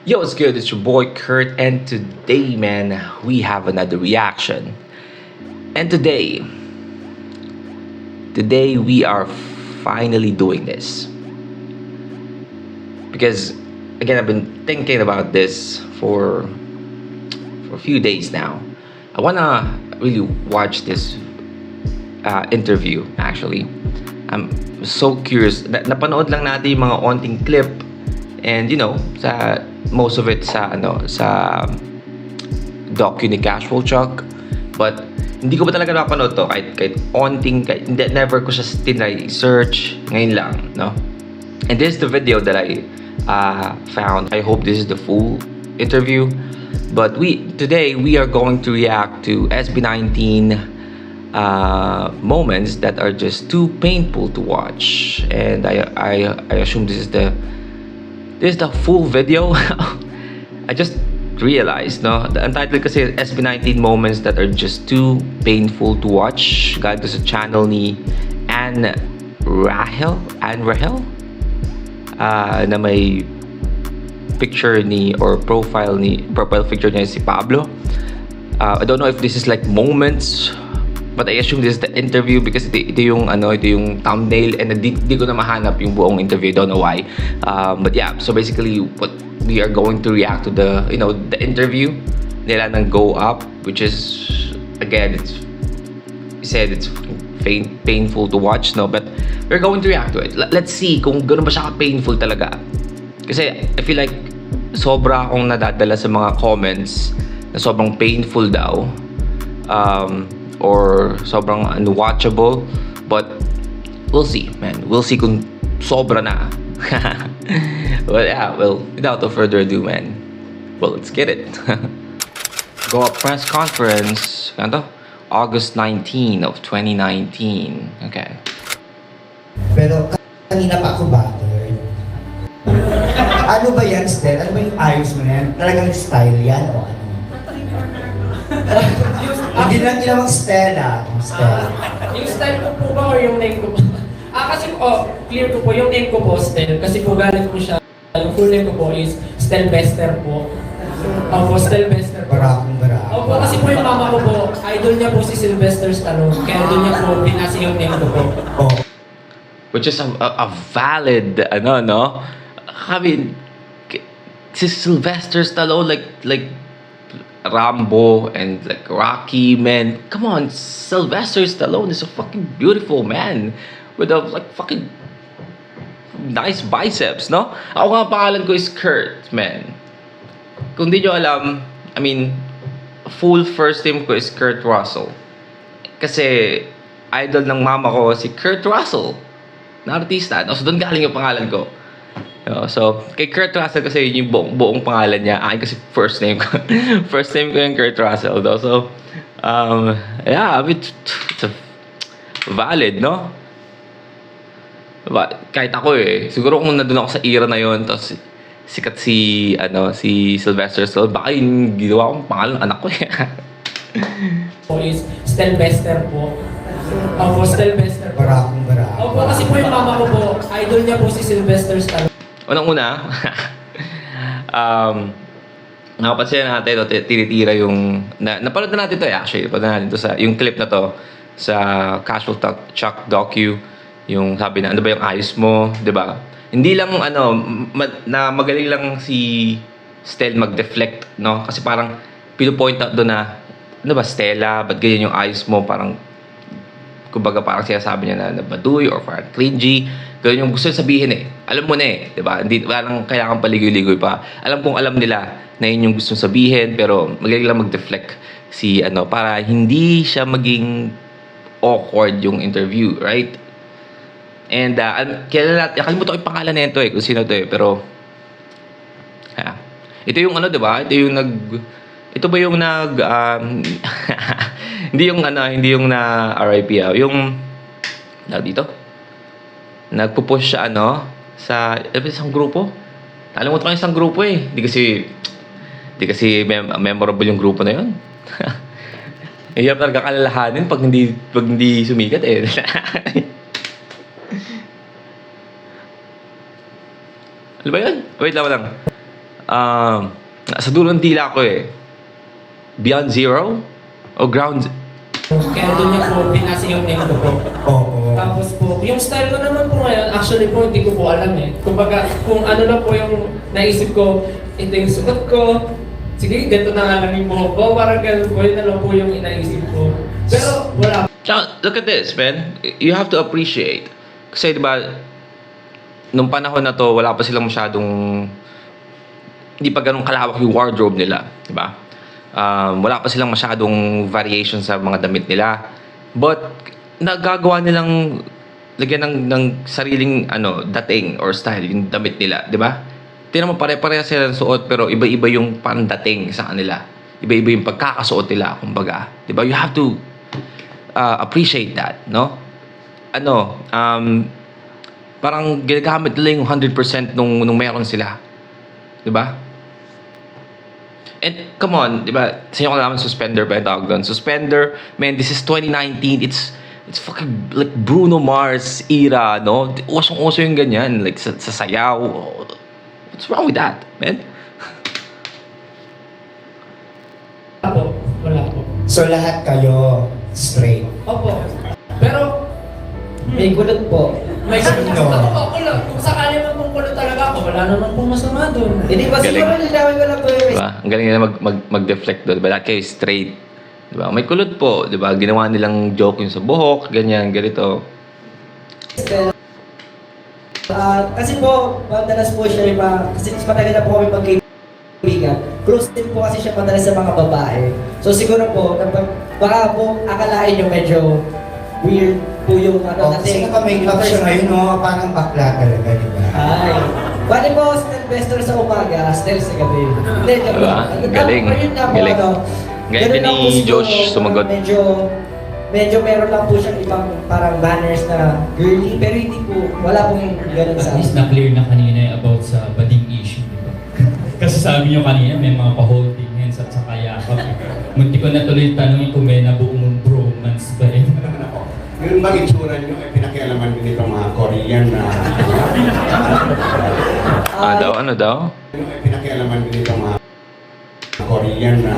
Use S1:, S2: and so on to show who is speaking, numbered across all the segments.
S1: Yo, what's good? It's your boy Kurt, and today, man, we have another reaction. And today we are finally doing this because, again, I've been thinking about this for a few days now. I wanna really watch this interview. Actually, I'm so curious. Napanood lang natin yung mga onting clip. And sa most of it sa docu ni Casual Chuck, but hindi ko pa talaga napanood to kahit onting never ko siya tinry search ngayon lang, no? And this is the video that I found. I hope this is the full interview, but today we are going to react to SB19 moments that are just too painful to watch, and I assume this is the full video. I just realized, no? Ang title kasi SB19 moments that are just too painful to watch. Galing to sa channel ni Anne Rahel, na may picture or profile picture niya si Pablo. I don't know if this is like moments, but I assume this is the interview because ito yung thumbnail, and di ko na mahanap yung buong interview. Don't know why. But yeah, so basically what we are going to react to the interview nila ng Go Up, which is, again, it's painful to watch, no? But we're going to react to it. Let's see kung gano'n ba siya ka-painful talaga. Kasi I feel like sobra akong nadadala sa mga comments na sobrang painful daw. Or sobrang unwatchable, but we'll see, man. We'll see kung sobra na. But yeah, well, without further ado, man, well, let's get it. Go Up press conference, August 19 of 2019. Okay.
S2: Pero kanina pa ako bothered. Ano ba yan, Stel? Ano ba yung ayos mo na yan? Talagang style yan o ano? Hindi lang ginawang Stella.
S3: Yung style ko po ba or yung name ko po? Kasi clear ko po, yung name ko po, Stel. Kasi po galing po siya. Yung full name ko po is Stel Bester po. Opo, Stel Bester po.
S2: Barakong.
S3: Opo, kasi po yung mama ko po, idol niya po si Sylvester Stallone. Kaya doon niya po pinasa yung name ko po.
S2: Oh.
S1: Which is a valid, no? I mean, si Sylvester Stallone, like Rambo and like Rocky, man. Come on, Sylvester Stallone is a fucking beautiful man with a fucking nice biceps, no? Ako nga pangalan ko is Kurt, man. Kung di nyo alam, I mean, full first name ko is Kurt Russell. Kasi idol ng mama ko si Kurt Russell na artista, no? So doon galing yung pangalan ko. So, kay Kurt Russell kasi yun yung buong pangalan niya. Akin kasi first name ko. First name ko yung Kurt Russell, though. So, yeah, I mean, it's a valid, no? Kahit ako siguro kung nandun ako sa era na yun, tapos sikat si Sylvester Stallone, baka yung ginawa kong pangalan ng anak ko
S3: Po is Stel Bester po. Opo, Stel Bester po.
S2: Barakong.
S3: Opo, kasi po yung mama ko po, idol niya po si Sylvester Stallone.
S1: Unang-una, nakapansin natin, tinitira yung, napanood na natin to actually, napanood natin to yung clip na to, sa Casual Chuck docu, yung sabi na, ano ba yung ayos mo, di ba? Hindi lang, na magaling lang si Stel mag-deflect, no? Kasi parang, pinupoint out doon na, ano ba, Stella, ba't ganyan yung ayos mo, parang, kumbaga parang sinasabi niya na baduy or parang cringy. Ganun yung gusto sabihin Alam mo na di ba? Hindi parang kailangan paligoy-ligoy pa. Alam kong alam nila na yun yung gusto sabihin, pero magaling lang mag-deflect para hindi siya maging awkward yung interview, right? And kalimutan ko yung pangalan na ito kung sino to pero ito yung di ba? Ito ba yung hindi yung na RIP yung dito nagpo-push siya sa isang grupo. Nakalimutan ko yung isang grupo Hindi kasi memorable yung grupo na yun. Hirap talaga kalalahanin pag hindi sumikat Ano ba yun? Wait lang. Sa dulo ng dila ko eh. Beyond Zero? O Ground...
S3: Kaya doon niya po pinasa yung name ko po.
S2: Oo.
S3: Tapos po, yung style ko naman po ngayon, actually po, hindi ko po alam eh. Kumbaga, kung ano lang po yung naisip ko, ito yung suot ko, sige, ganito na nga lang yung buhok ko, parang ganun po, yun na lang po yung inaisip ko. Pero wala.
S1: Now, look at this, man. You have to appreciate. Kasi, di ba, nung panahon na to, wala pa silang masyadong... Hindi pa ganun kalawak yung wardrobe nila. Di ba? Wala pa silang masyadong variation sa mga damit nila. But, nagagawa nilang lagyan ng sariling dating or style yung damit nila, di ba? Tingnan mo, pare-pareha sila ng suot pero iba-iba yung pandating sa kanila. Iba-iba yung pagkakasuot nila, kumbaga. Di ba? You have to appreciate that, no? Parang ginagamit nila yung 100% nung meron sila. Di ba? And come on, di ba? Sa inyo ko naman suspender ba yung tawag doon? Suspender, man, this is 2019. It's fucking like Bruno Mars era, no? Usong-uso yung ganyan. Like sa sayaw. What's wrong with that, man?
S3: Wala po. Wala po.
S2: So lahat kayo straight.
S3: Opo. Pero,
S4: May kulot po.
S3: may sabi
S2: Sino?
S3: ko, kulot. Kung sakali man pong kulot talaga ako, wala naman pong masama doon.
S4: Hindi ba
S1: Galing.
S4: siguro linawin ko lang po yung
S1: Diba? Ang galing nila mag-deflect doon. Diba? Lahat kayo straight. Diba? May kulot po. Diba? Ginawa nilang joke yung sa buhok. Ganyan, ganito.
S4: style. Kasi po, madalas po siya kasi matagal na po kami magkaibigan. Close din po kasi siya madalas sa mga babae. So siguro po, baka po akalain nyo medyo weird po yung
S2: Kasi naka-makeup siya ngayon, no? Parang bakla talaga, di ba?
S4: Ay. Bali po, Sylvester sa umaga, Stel sa gabi. Hindi, joke
S1: Diba?
S4: lang.
S1: Galing.
S4: Yun nga po,
S1: Galing. Galing
S4: ganun
S1: din
S4: lang po
S1: ni
S4: siguro,
S1: Josh sumagot.
S4: Medyo meron lang po siyang ibang parang manners na girly, pero hindi po, wala pong ganun sa
S5: At least na-clear na kanina about sa bading issue, di ba? Kasi sabi nyo kanina, may mga pa-holding hands at saka yakap. Munti ko na tuloy tanongin kung may nabuong bromance ba rin.
S6: Yun bang itsura nyo ay pinakialaman din itong mga Korean na...
S1: Ano daw?
S6: Yun ay pinakialaman din itong mga Korean na...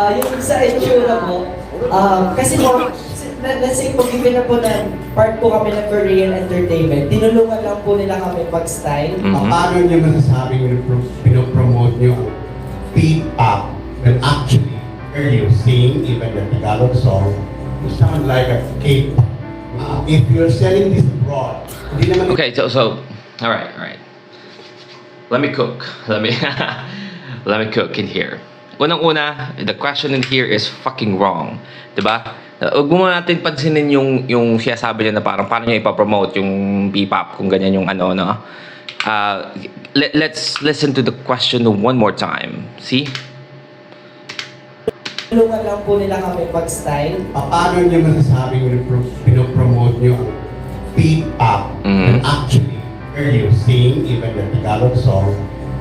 S4: Yung sa itsura po, kasi po, let's say kung given na po na part po kami ng Korean entertainment, tinulungan lang po nila kami pag-style.
S1: Mhm.
S6: Paano nyo masasabing pinopromote nyo ang P-pop when actually you sing even the Tagalog song, you sound like a K-pop. If you're selling this abroad, hindi naman
S1: Okay, so, all right. Let me cook. Let me cook in here. Unang-una, the question in here is fucking wrong. Diba? Huwag mo natin pansinin yung sinasabi niya na parang paano niya ipapromote yung P-pop kung ganyan yung no? Let's listen to the question one more time. See?
S4: Tinulungan lang po nila kami pag-style.
S6: paano nyo masasabing pinopromote nyo ang P-pop when actually you sing even the Tagalog song,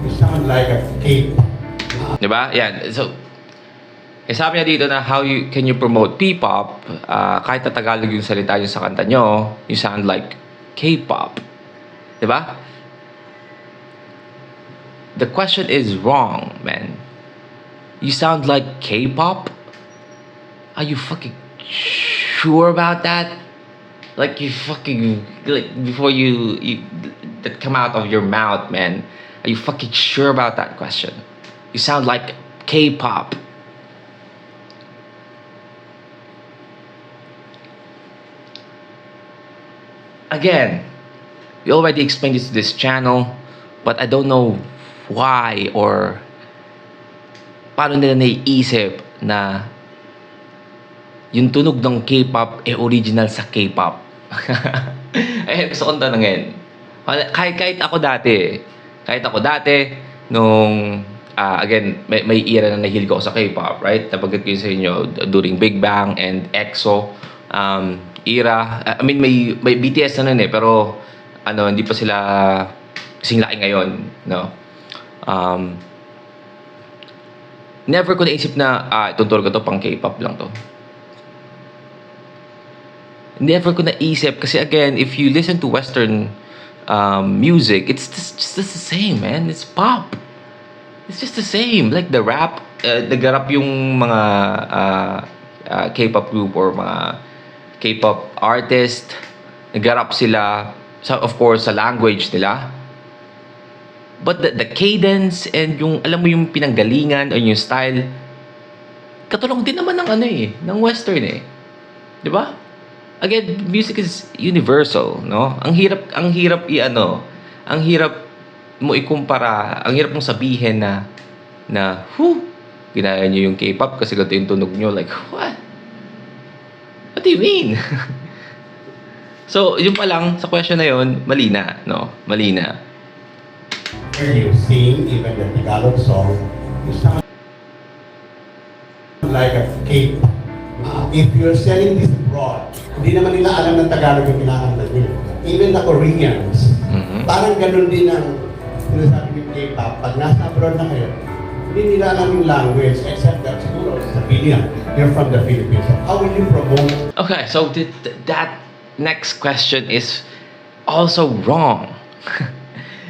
S6: you sound like a K-pop.
S1: Diba? Yan. So, sabi niya dito na how can you promote P-pop kahit na Tagalog yung salita nyo sa kanta nyo, you sound like K-pop. Diba? The question is wrong, man. You sound like K-pop? Are you fucking sure about that? Like you fucking like before you that come out of your mouth, man. Are you fucking sure about that question? You sound like K-pop. Again, we already explained this to this channel, but I don't know why or paano nila naiisip na yung tunog ng K-pop original sa K-pop. Eh, gusto kong tanongin. Kahit ako dati, nung, again, may era na nahilig ako sa K-pop, right? Nabanggit ko yun sa inyo during Big Bang and EXO era. I mean, may BTS na nun pero hindi pa sila kasing laki ngayon, no? Never ko naisip na, ituturo ko to pang K-pop lang to. Never ko naisip kasi again, if you listen to Western music, it's just the same, man. It's pop. It's just the same. Like the rap, nagarap yung mga K-pop group or mga K-pop artist. Nagarap sila, of course, sa language nila. But the cadence and yung, alam mo yung pinanggalingan o yung style, katulong din naman ng ng western eh. 'Di ba? Again, music is universal, no? Ang hirap ang hirap mo ikumpara, ang hirap mong sabihin na ginaya niyo yung K-pop kasi ganito yung tunog niyo, like what? What do you mean? So, yun pa lang sa question na yun, mali na, no? Mali na.
S6: Where you sing even the Tagalog song, you sound like a K-pop. If you're selling this abroad, hindi naman nila alam ng Tagalog yung kinakanta nila. Even the Koreans, parang ganun din ang sinasabi ng K-pop. Pag nasa abroad na kayo, hindi nila alam yung language except that siguro sa Pilipinas. You're from the Philippines. So how will you promote?
S1: Okay, so that next question is also wrong.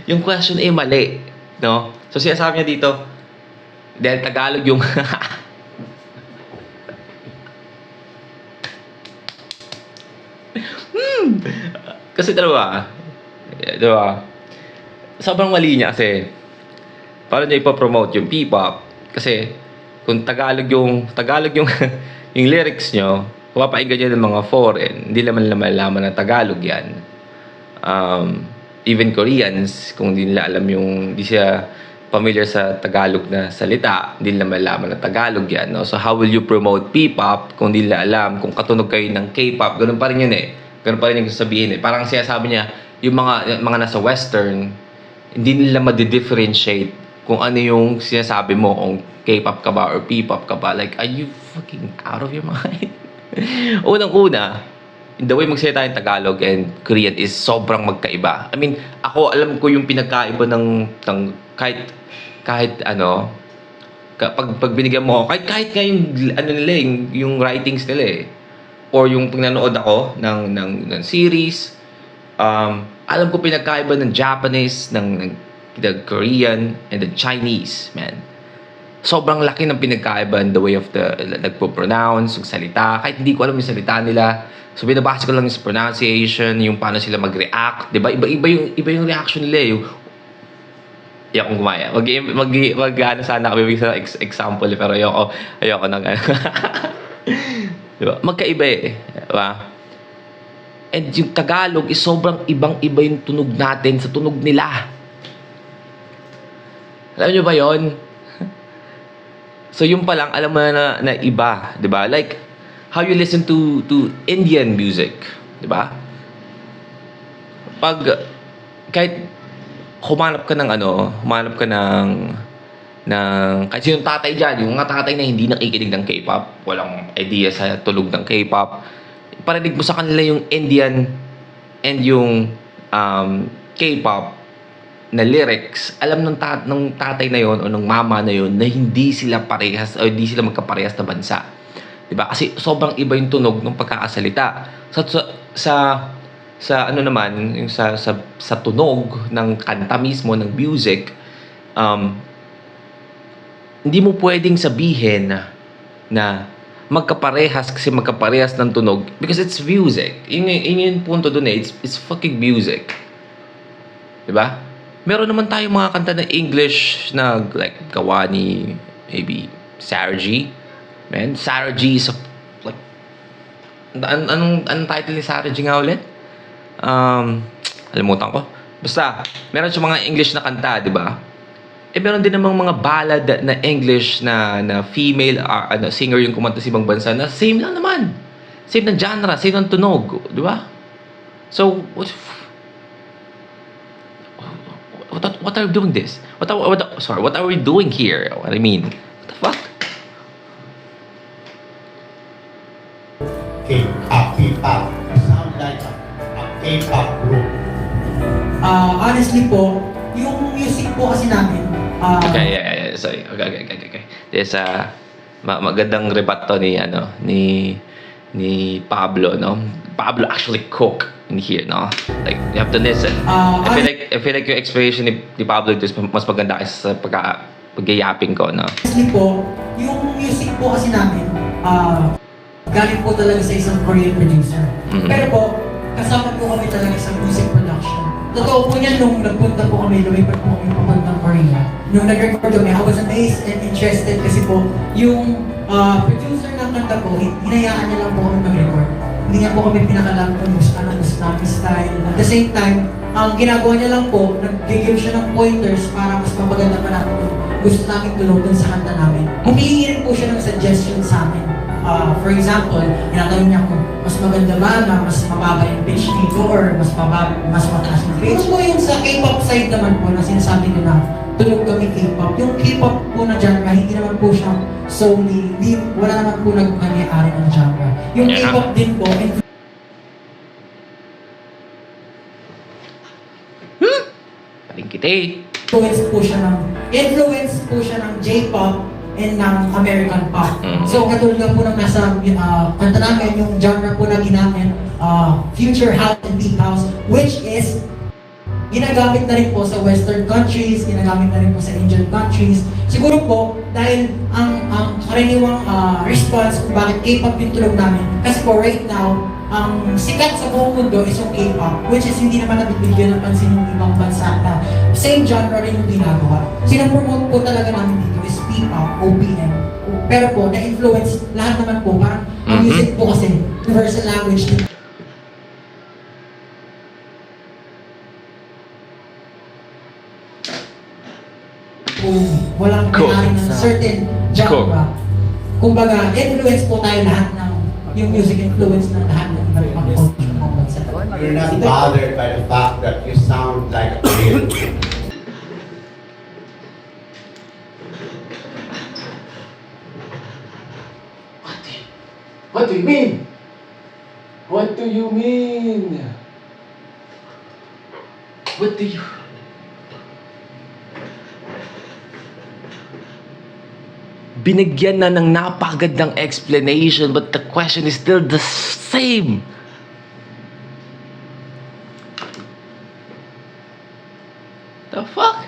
S1: Yung question ay mali, no? So sinasabi niya dito, dahil Tagalog yung kasi diba, sobrang mali niya kasi paano niya ipopromote yung P-pop kasi kung Tagalog yung yung lyrics nyo, papapakinggan nyo ng mga foreign, hindi naman malaman ng Tagalog yan. Even Koreans, kung hindi nila alam hindi siya familiar sa Tagalog na salita, hindi nila malaman ng Tagalog yan. No? So how will you promote P-pop kung hindi nila alam, kung katunog kayo ng K-pop, ganun pa rin yun eh. Ganun pa rin yung sasabihin eh. Parang sinasabi niya, yung mga nasa Western, hindi nila ma-differentiate kung ano yung sinasabi mo, kung K-pop ka ba or P-pop ka ba. Like, are you fucking out of your mind? Unang-una, the way magsalita yung Tagalog and Korean is sobrang magkaiba. I mean, ako alam ko yung pinagkaiba ng kahit ano, pag binigyan mo ako, kahit nga yung ano nila, yung writings nila eh. Or yung pag nanood ako ng series, alam ko pinagkaiba ng Japanese, ng the Korean, and the Chinese, man. Sobrang laki ng pinagkaiba in the way of the nagpo-pronounce, yung salita. Kahit hindi ko alam yung salita nila. So, binabasa ko lang yung pronunciation, yung paano sila mag-react. Diba? Iba yung reaction nila. Yung ayokong gumaya. Ano sana ako bibig sa example, pero ayoko nang ano. Diba? Magkaiba eh. Diba? And yung Tagalog is sobrang ibang-iba yung tunog natin sa tunog nila. Alam nyo ba yun? So yung pa lang, alam mo na iba. Diba? Like, how you listen to Indian music. Diba? Kahit humanap ka ng kahit sinong tatay dyan, yung mga tatay na hindi nakikinig ng K-pop, walang idea sa tulog ng K-pop, parinig mo sa kanila yung Indian and yung K-pop na lyrics, alam ng tatay na yon o ng mama na yon na hindi sila parehas o hindi sila magkaparehas na bansa. Diba? Kasi sobrang iba yung tunog ng pagkakasalita. Sa ano naman, yung sa tunog ng kanta mismo, ng music, hindi mo pwedeng sabihin na magkaparehas kasi magkaparehas ng tunog because it's music. Yun yung punto dun eh. It's fucking music. Diba? Meron naman tayong mga kanta ng English na like gawa ni maybe Sarah G. Man, Sarah G is like anong title ni Sarah G nga ulit? Alimutan ko. Basta, meron siya mga English na kanta, di ba? Eh, meron din namang mga ballad na English na female singer yung kumanta sa ibang bansa na same lang naman. Same ng genre, same ng tunog, di ba? So, what are we doing this? What are we doing here? What I mean, what the fuck?
S6: K-pop. Sound like a K-pop group.
S4: Honestly po, yung music po kasi namin,
S1: Okay, yeah. Sorry. Okay. There's magandang rebut to ni Pablo, no? Pablo actually cook in here, no? Like, you have to listen. I feel like yung explanation ni Pablo is mas maganda kaysa sa pag-yapping ko, no?
S7: Honestly po, yung music po kasi namin, galing po talaga sa isang Korean producer.
S1: Mhm.
S7: Pero po, kasama po kami talaga sa music production. Totoo po yan nung nagpunta po kami, lumipat po kami papuntang Korea. Nung nag-record kami, I was amazed and interested kasi po, yung producer ng kanta po, hinayaan niya lang po kami mag-record. Hindi niya po kami pinakalam kung gusto namin style. At the same time, ang ginagawa niya lang po, nag-give siya ng pointers para mas mapaganda pa natin yung gusto namin tulogan sa kanta namin. Humihingi rin po siya ng suggestion sa amin. For example, tinatanong niya kung mas maganda ba na mas mababa yung pitch dito or mas mataas yung pitch. Ito po yung sa K-pop side naman po na sinasabi ko na tunog kami K-pop. Yung K-pop po na genre, hindi naman po siya solely, wala naman po nagmanyari ng genre. Yung
S1: Yeah.
S7: K-pop din po,
S1: Palingkite.
S7: influence po siya ng J-pop and ng American pop.
S1: Mhm.
S7: So katulad nga po ng nasa kanta namin, yung genre po na ginamit, future house and deep house, which is ginagamit na rin po sa Western countries, ginagamit na rin po sa Asian countries. Siguro po, dahil ang karaniwang response kung bakit K-pop yung tunog namin, kasi po right now, ang sikat sa buong mundo is yung K-pop, which is hindi naman nabibigyan ng pansin yung ibang bansa na same genre rin yung ginagawa. Sinapromote po talaga namin dito is P-pop, OPM. Pero po, na-influence lahat naman po, parang ang
S1: Mhm.
S7: music po kasi universal language din. Kung walang
S1: Cool.
S7: kailangan ng certain genre. Kumbaga, influence po tayo lahat ng yung music influence ng lahat ng iba't ibang culture ng bansa.
S6: You're not bothered by the fact that you sound like a Korean.
S1: What do you mean? What do you mean? What do you... Binigyan na ng napakagandang explanation but the question is still the same. The fuck?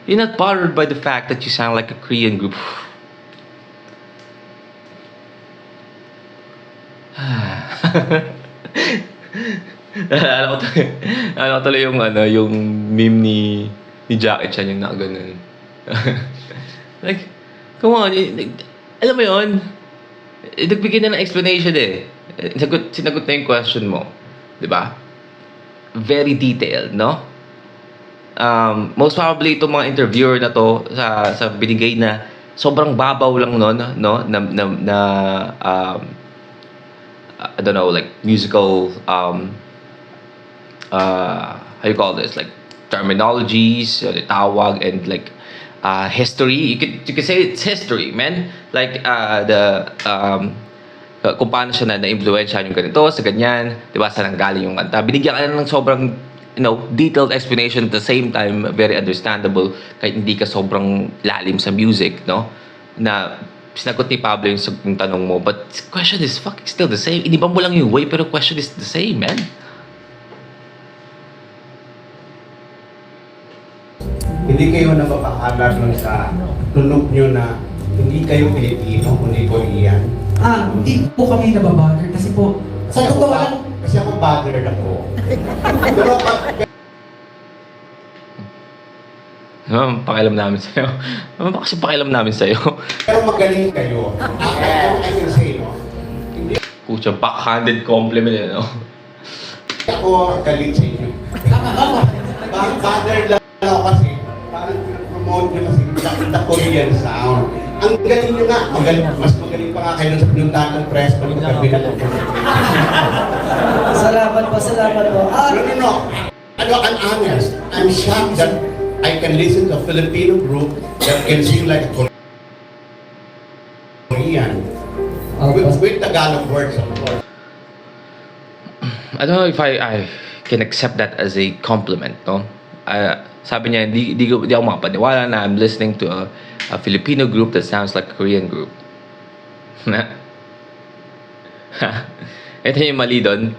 S1: You're not bothered by the fact that you sound like a Korean group. Ano ko tuloy yung yung meme ni Jackie Chan yung nakaganon. Like, come on, alam mo yun, nagbigay na ng explanation eh. Sinagot na yung question mo. Di ba? Very detailed, no? Most probably itong mga interviewer na to sa binigay na sobrang babaw lang nun, no? I don't know, like musical how you call this, like terminologies, tawag, and like history. You could say it's history, man. Like kung paano siya na-influensya yung ganito sa ganyan, 'di ba? Saan nanggaling yung kanta. Binigyan ka na ng sobrang detailed explanation at the same time very understandable kahit hindi ka sobrang lalim sa music, no? Na sinagot ni Pablo yung tanong mo, but the question is fucking still the same. Iniba mo lang yung way, pero question is the same, man.
S6: Hindi kayo napapakalat nun sa tunog nyo na hindi kayo Pilipino, kundi Korean.
S7: Hindi po kami nababother kasi po, sa totoo lang,
S6: Kasi ako bothered ako. Pero
S1: Pakialam namin sa'yo. Ano ba kasi pakialam namin sa'yo?
S6: pero magaling kayo. I can say, no? Hindi
S1: Pucha, backhanded compliment, no?
S6: ako galing sa inyo. Parang bothered lang ako kasi parang promote nyo kasi the Korean sound. Ang galing nyo nga, mas magaling pa nga kayo sa pinuntahan ng press ko ng kabinet.
S4: Salamat po, salamat po.
S6: No. I'm honest. I'm shocked that I can listen to a Filipino group that can sing like a Korean. With Tagalog words, of course.
S1: I don't know if I can accept that as a compliment, no? Sabi niya, di ako makapaniwala na I'm listening to a Filipino group that sounds like a Korean group. Ito yung mali doon.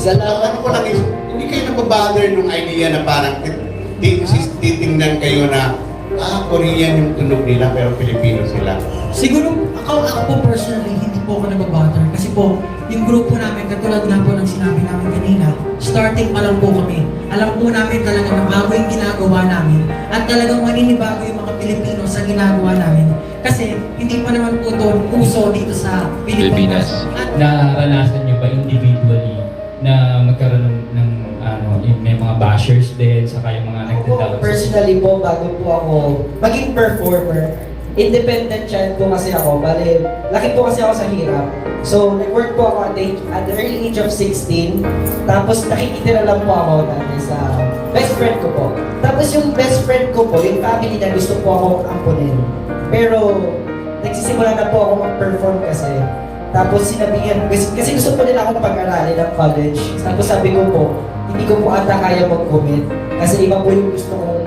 S6: Ano ko lang is, hindi kayo nababother nung idea na parang titingnan kayo na Korean yung tunog nila pero Filipino sila.
S7: Siguro, ako po personally, hindi po ako nababother. Kasi po, yung grupo namin, katulad nga po ng sinabi namin kanina, starting pa lang po kami. Alam po namin talaga na bago yung ginagawa namin at talagang maninibago yung mga Pilipino sa ginagawa namin. Kasi hindi pa naman po ito uso dito sa Pilipinas.
S1: Pilipinas.
S7: At
S5: Naranasan nyo ba individually na magkaroon ng may mga bashers din, saka yung mga
S4: Ako
S5: nagda-doubt?
S4: personally po, bago po ako maging performer, independent child po kasi ako. Bale, laki po kasi ako sa hirap. So, nag-work po ako at the early age of 16. Tapos, nakikitira lang po ako dati sa best friend ko po. Tapos, yung best friend ko po, yung family na gusto po akong ampunin. Pero, nagsisimula na po ako mag-perform kasi. Tapos, sinabihan, kasi gusto po nila akong pag-aralin ng college. Tapos, sabi ko po, hindi ko po ata kaya mag-commit. Kasi iba po yung gusto kong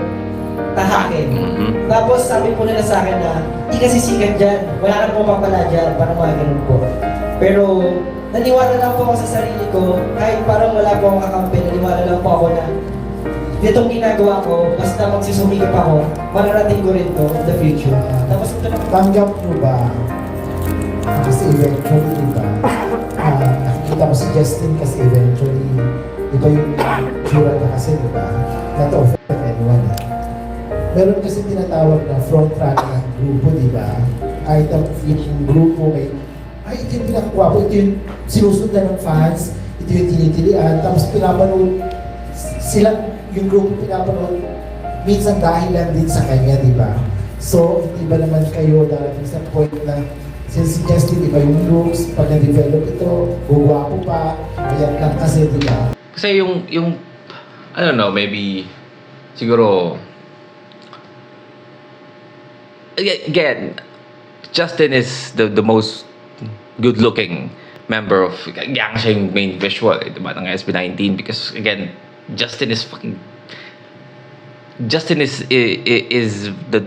S4: tahakin.
S1: Mhm.
S4: Tapos sabi po nila sa akin na, hindi kasi sikat dyan, wala ka po mapala dyan, parang mga ganun po. Pero, naniwala lang po ako sa sarili ko, kahit parang wala po akong kakampi, naniwala lang po ako na, itong ginagawa ko, basta magsusumikip ako, mararating ko rin to in the future. Tapos ito na
S8: Tanggap mo ba? Kasi eventually, di ba? Nakikita mo si Justin kasi eventually, iba yung tsura na kasi, di ba? Not to offend anyone. Meron kasi tinatawag na front runner ng grupo, di ba? Kahit ang yung grupo may, ay, ito yung pinakakwapo, ito yung sinusundan ng fans, ito yung tinitilian, tapos pinapanood, silang yung grupo pinapanood, minsan dahil lang din sa kanya, di ba? So, hindi ba naman kayo darating sa point na since si Justin, iba yung looks, pag na-develop ito, gugwapo pa, kaya lang kasi, di ba?
S1: Kasi yung I don't know, maybe siguro again, Justin is the most good-looking member of yang siya yung main visual, diba, ng SB19 because again, Justin is the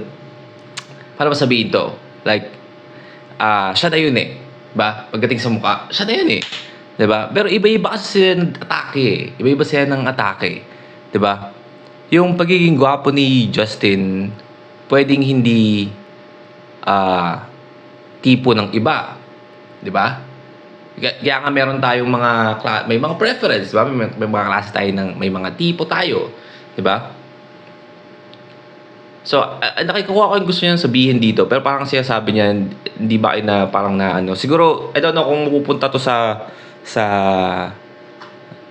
S1: paano ba sabihin to? Like siya na yun eh. Diba? Pagdating sa mukha, siya na yun eh. Diba? Pero iba-iba kasi sila ng atake eh. Iba-iba sila ng atake. Diba? Yung pagiging gwapo ni Justin, pwedeng hindi tipo ng iba. Diba? Kaya nga meron tayong may mga preference, diba? May mga klase tayo may mga tipo tayo. Diba? So, nakikuha ko yung gusto niya sabihin dito, pero parang siya sabi niya, hindi ba na parang na ano. Siguro, I don't know kung mapupunta to sa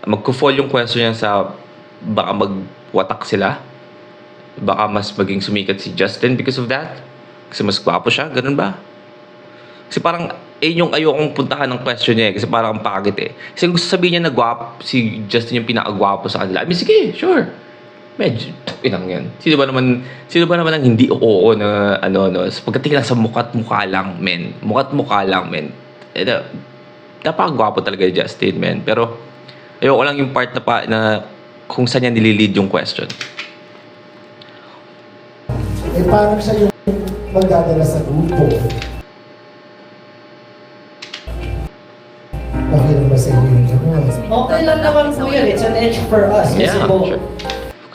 S1: magko-fall yung question niya sa baka magwatak sila. Baka mas maging sumikat si Justin because of that. Kasi mas gwapo siya, ganun ba? Kasi parang, yung ayokong puntahan ng question niya kasi parang ang pagit eh. Kasi kung sabihin niya na gwapo, si Justin yung pinakagwapo sa kanila, I mean, sige, sure. Medyo, inang yan. Sino ba naman ang hindi oo na pagdating lang sa mukha lang, men. Mukha lang, men. Napakagwapo talaga ni Justin, men. Pero, ayoko lang yung part na kung saan niya nililid yung question.
S8: Eh parang siya yung magdadala sa grupo. Okay lang ba sa inyo yung gano'n?
S4: okay lang naman po yun, it's an edge for us. Kasi
S1: Yeah,
S4: po,
S1: sure.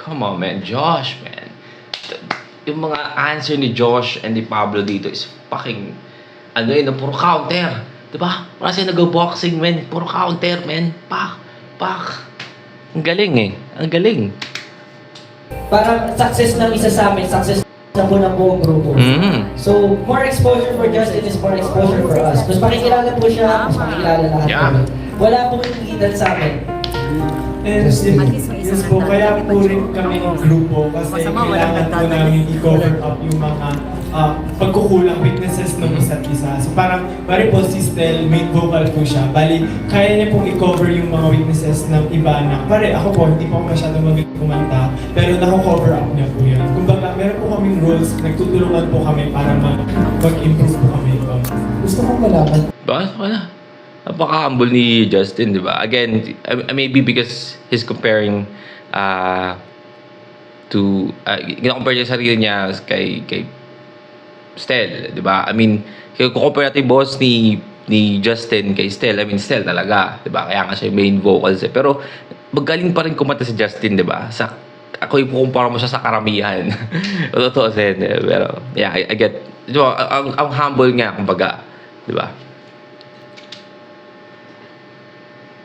S1: Come on, man. Josh, man. Yung mga answer ni Josh and ni Pablo dito is fucking, puro counter. Diba? Wala siya nag-boxing, man. Puro counter, man. Pak. Ang galing eh. Ang galing.
S4: parang success ng isa sa amin, success na po ng buong grupo.
S1: Mm.
S4: So, more exposure for Justin is more exposure for us. Mas makikilala po siya, mas makikilala lahat
S1: Yeah.
S4: kami. Wala pong iigitan sa amin.
S9: And yes po, kaya po rin kami ng grupo kasi kailangan po namin i-cover up yung mga pagkukulang weaknesses ng isa't isa. So parang, bari po si Stel, main vocal po siya. Bali, kaya niya pong i-cover yung mga weaknesses ng iba na, pare ako po, hindi po ako masyadong magaling kumanta, pero nako-cover up niya po yun. Kumbaga, meron po kaming roles, nagtutulungan po kami para mag-improve po kami.
S8: Gusto kong malaman,
S1: Wala. Napaka-humble ni Justin, di ba? Again, maybe because he's comparing kina-compare niya sarili niya kay Stel, di ba? I mean, kung compare natin boss ni ni Justin kay Stel. I mean, Stel talaga, 'di ba? Kaya nga siya yung main vocals eh. Pero magaling pa rin kumanta si Justin, 'di ba? Ako ikukumpara mo siya sa karamihan. Totoo sin, eh. Pero yeah, I get. Di ba, ang humble nga kumbaga, 'di ba?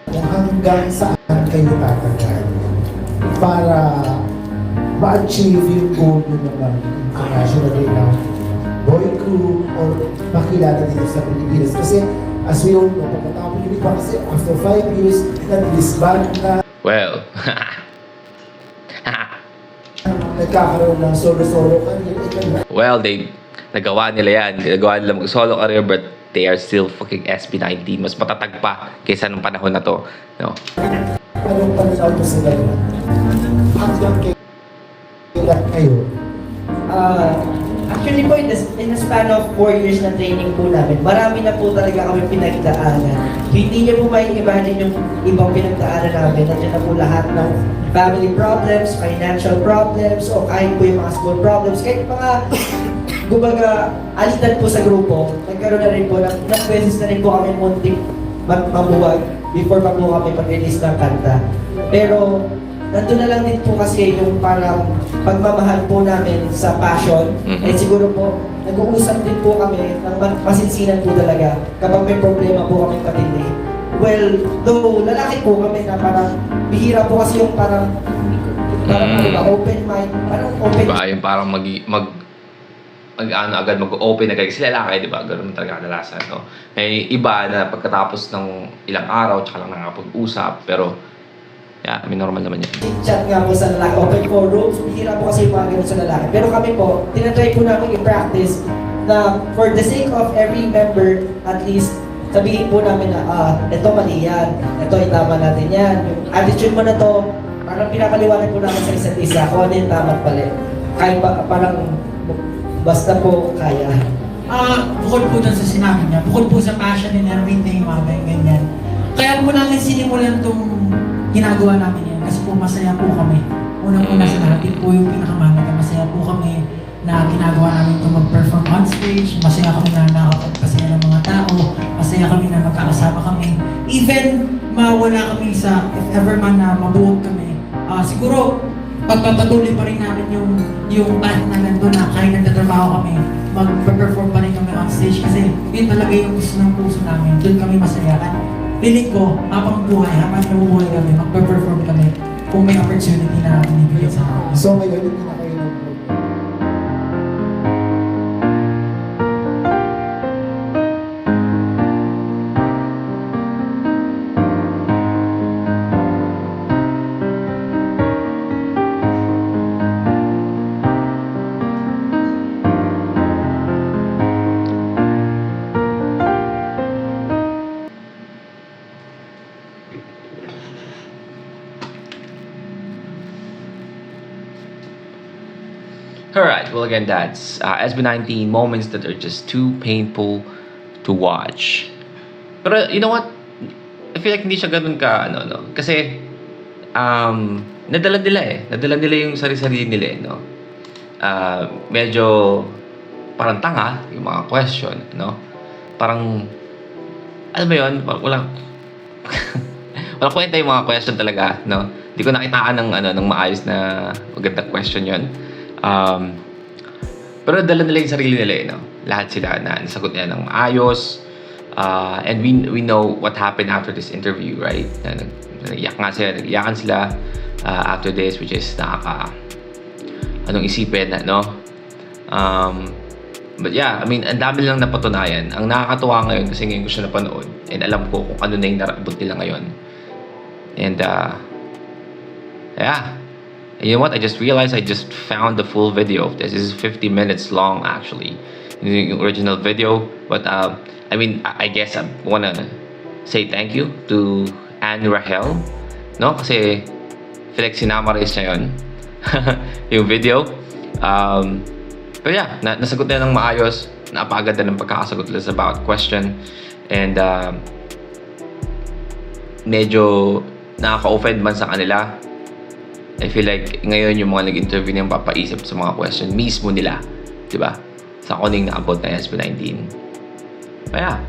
S8: Kung hanggang saan kayo tatagal para ma-achieve yung goal nyo naman internationally na boy crew or makilala dito sa Pilipinas. Kasi as we all know, pagkatapos yun pa kasi after 5 years, nag-disband na,
S1: Well,
S8: nagkakaroon ng solo-solo career.
S1: well, nagawa nila yan. Nagawa nila mag-solo career, but they are still fucking SB19. Mas matatag pa kaysa nung panahon na to. No?
S8: Anong pananaw mo sa ganun? Hanggang kailan kayo?
S4: Actually po, in the span of 4 years na training po namin, marami na po talaga kami pinagdaanan. Hindi niyo po mai-imagine yung ibang pinagdaanan namin. Nandiyan na po lahat ng family problems, financial problems, o kahit po yung mga school problems. Kahit mga, kumbaga, alitan po sa grupo, nagkaroon na rin po, ng beses na rin po kami muntik mabuwag before pa po kami mag-release ng kanta. Pero, nandun na lang din po kasi yung parang pagmamahal po namin sa passion.
S1: Mhm.
S4: And siguro po, nag-uusap din po kami ng masinsinan po talaga kapag may problema po kami katindi. Well, though lalaki po kami na parang bihira po kasi yung parang ano ba, open mind, parang open
S1: Diba? Yung parang agad mag-open agad kasi lalaki, di ba? Ganun talaga kadalasan, no? May iba na pagkatapos ng ilang araw, tsaka lang nakapag-usap, pero yeah, I mean, normal naman yan.
S4: chat nga po sa lalaki, open forums, bihira po kasi yung mga ganun sa lalaki. Pero kami po, tinatry po namin i-practice na for the sake of every member, at least sabihin po namin na, ito mali yan, ito itama natin yan. Yung attitude mo na to, parang pinapaliwanag po namin sa isa't isa kung ano yung tama at mali. Kahit parang basta po kaya.
S7: Bukod po dun sa sinabi niya, bukod po sa passion and everything, mga ganyan. Kaya po namin sinimulan itong ginagawa namin yan kasi po masaya po kami. Unang-una sa lahat, yun po yung pinakamahalaga. Masaya po kami na ginagawa namin itong mag-perform on stage. Masaya kami na nakakapagpasaya ng mga tao. Masaya kami na magkakasama kami. Even mawala kami sa, if ever man na mabuhog kami, siguro pagpapatuloy pa rin namin yung path na nandun na kahit nagtatrabaho kami, mag-perform pa rin kami on stage kasi yun talaga yung gusto ng puso namin. Doon kami masaya. At piling ko, habang nabubuhay kami, mag-perform kami kung may opportunity na binibigyan sa amin.
S8: So ngayon, hindi na kayo ng
S1: Alright, well again, that's SB19 moments that are just too painful to watch. Pero you know what? I feel like hindi siya ganun ka, Kasi, nadala nila eh. Nadala nila yung sarili-sarili nila eh, no? Medyo parang tanga yung mga question, no? Parang, alam mo yun? Walang kwenta yung mga question talaga, no? Hindi ko nakitaan ng maayos na magandang question yun. Pero dala nila yung sarili nila, no? Lahat sila na nasagot nila ng maayos. And we know what happened after this interview, right? Nag-iyakan sila after this, which is anong isipin, no? But yeah, I mean, ang dami lang napatunayan. Ang nakakatuwa ngayon kasi ngayon ko siya napanood and alam ko kung ano na yung narabot nila ngayon. And yeah. And you know what? I just realized I just found the full video of this. This is 50 minutes long, actually. Yung original video. But, I mean, I guess I wanna say thank you to Anne Rahel. No? Kasi, feel like sinamarize niya yun. Yung video. Pero yeah, nasagot na ng maayos. Napaganda ng pagkakasagot nila about question. And, medyo nakaka-offend man sa kanila. I feel like ngayon yung mga nag-interview niyang papaisip sa mga question mismo nila, di ba? Sa kuning naabot na SB19. Kaya,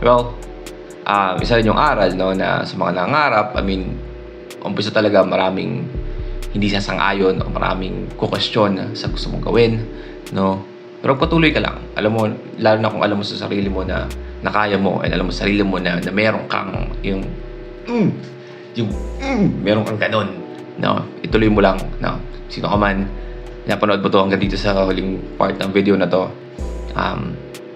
S1: Well, isa rin yung aral, no, na sa mga nangarap, I mean, umpisa talaga maraming hindi sasang-ayon o maraming kukwestiyon sa gusto mong gawin, no? Pero patuloy ka lang. Alam mo, lalo na kung alam mo sa sarili mo na kaya mo, and alam mo sa sarili mo na meron kang meron kang ganun, no? Ituloy mo lang, no? Sino ka man, napanood mo to hanggang dito sa huling part ng video na to,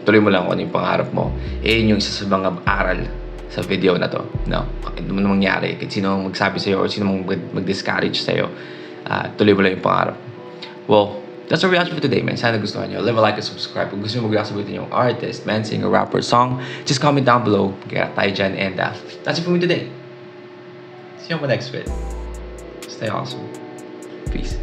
S1: tuloy mo lang kung ano yung pangarap mo. Yun yung isa sa mga aral sa video na to, no? Kahit ano man mangyari, kahit sino magsabi sa'yo or sino mag-discourage sa'yo, tuloy mo lang yung pangarap. Well, that's our reaction for today, man. Sana gustuhan nyo. Leave a like and subscribe. Kung gusto nyo mag-react sa yung artist, man, singer, rapper, song, just comment down below. Kaya tayo dyan. And that's it for me today. See you on my next vid. Stay awesome. Peace.